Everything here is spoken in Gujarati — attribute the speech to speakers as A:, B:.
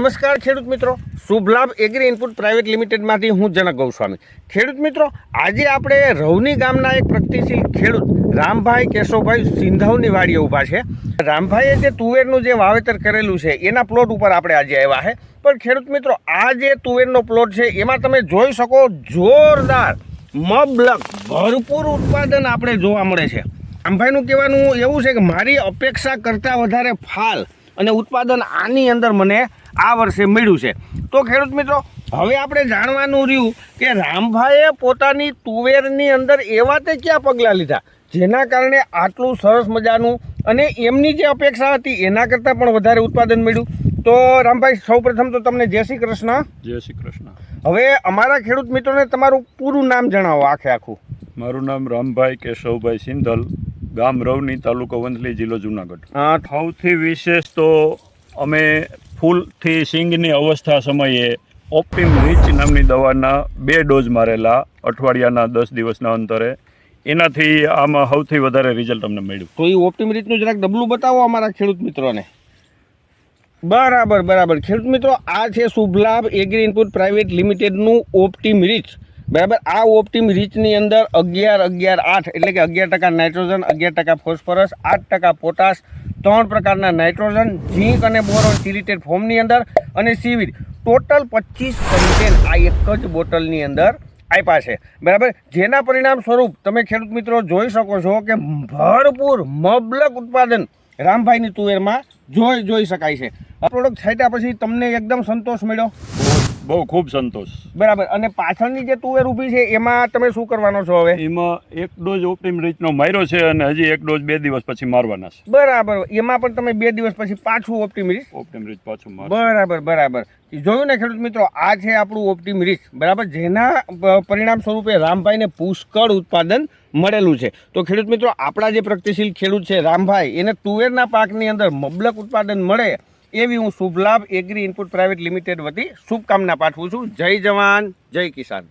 A: નમસ્કાર ખેડૂત મિત્રો, શુભ લાભ એગ્રી ઇનપુટ પ્રાઇવેટ લિમિટેડમાંથી હું જનક ગૌસ્વામી। ખેડૂત મિત્રો, આજે આપણે રવની ગામના એક પ્રગતિશીલ ખેડૂત રામભાઈ કેશવભાઈ સિંધવની વાડીએ ઊભા છે। રામભાઈએ જે તુવેરનું જે વાવેતર કરેલું છે એના પ્લોટ ઉપર આપણે આજે આવ્યા છે। પણ ખેડૂત મિત્રો, આ જે તુવેરનો પ્લોટ છે એમાં તમે જોઈ શકો જોરદાર મબલક ભરપૂર ઉત્પાદન આપણે જોવા મળે છે। રામભાઈનું કહેવાનું એવું છે કે મારી અપેક્ષા કરતાં વધારે ફાલ અને ઉત્પાદન આની અંદર મને આ વર્ષે મળ્યું છે। તો ખેડૂત મિત્રો, હવે આપણે જાણવાનું રહ્યું કે રામભાઈએ પોતાની તુવેરની અંદર એવા તે ક્યાં પગલાં લીધા જેના કારણે આટલું સરસ મજાનું અને એમની જે અપેક્ષા હતી એના કરતાં પણ વધારે ઉત્પાદન મળ્યું। તો રામભાઈ, સૌપ્રથમ તો તમને જય શ્રી કૃષ્ણ।
B: જય શ્રી કૃષ્ણ।
A: હવે અમારા ખેડૂત મિત્રોને તમારું પૂરું નામ જણાવો, આખે આખું।
B: મારું નામ રામભાઈ કેશવભાઈ સિંધલ, ગામ રવની, તાલુકો વંથલી, જિલ્લો જુનાગઢ। સૌથી વિશેષ તો અમે ફૂલથી સિંગની અવસ્થા સમયે ઓપ્ટિમ રીચ નામની દવાના 2 ડોઝ મારેલા અઠવાડિયાના 10 દિવસના અંતરે। એનાથી આમાં સૌથી વધારે રિઝલ્ટ અમને મળ્યું।
A: તો એ ઓપ્ટિમ રીચનું જરાક ડબલું બતાવો અમારા ખેડૂત મિત્રોને। બરાબર ખેડૂત મિત્રો, આ છે શુભ લાભ એગ્રી ઇનપુટ પ્રાઇવેટ લિમિટેડનું ઓપ્ટિમ રીચ। બરાબર, આ ઓપ્ટિમ રીચની અંદર 11-11-8 એટલે કે 11% નાઇટ્રોજન, 11% ફોસ્ફરસ, 8% પોટાશ, 3 પ્રકારના નાઇટ્રોજન, ઝીંક અને બોરોન સિલિટેડ ફોર્મની અંદર અને સીવીડ ટોટલ 25 કન્ટેન આ એક જ બોટલની અંદર આપ્યા છે। બરાબર, જેના પરિણામ સ્વરૂપ તમે ખેડૂત મિત્રો જોઈ શકો છો કે ભરપૂર મબલક ઉત્પાદન રામભાઈની તુવેરમાં જોઈ શકાય છે। આ પ્રોડક્ટ છાંટ્યા પછી તમને એકદમ સંતોષ મળ્યો?
B: બહુ ખૂબ સંતોષ।
A: બરાબર, અને પાછળની જે તુવેર ઊભી છે એમાં તમે શું કરવાનો છો હવે?
B: એમાં 1 ડોઝ ઓપ્ટિમ રીચનો માર્યો છે અને હજી 1 ડોઝ 2 દિવસ પછી મારવાના છે।
A: બરાબર, એમાં પણ તમે 2 દિવસ પછી પાછું ઓપ્ટિમ રીચ
B: પાછું માર।
A: બરાબર જોયું ને ખેડૂત મિત્રો, આ છે આપણું ઓપ્ટિમ રીચ। બરાબર, જેના પરિણામ સ્વરૂપે રામભાઈને પુષ્કળ ઉત્પાદન મળેલું છે। તો ખેડૂત મિત્રો, આપણા જે પ્રગતિશીલ ખેડૂત છે રામભાઈ, એને તુવેરના પાકની અંદર મબલક ઉત્પાદન મળે એવી હું શુભ લાભ એગ્રી ઇનપુટ પ્રાઇવેટ લિમિટેડ વતી શુભકામના પાઠવું છું। જય જવાન, જય કિસાન।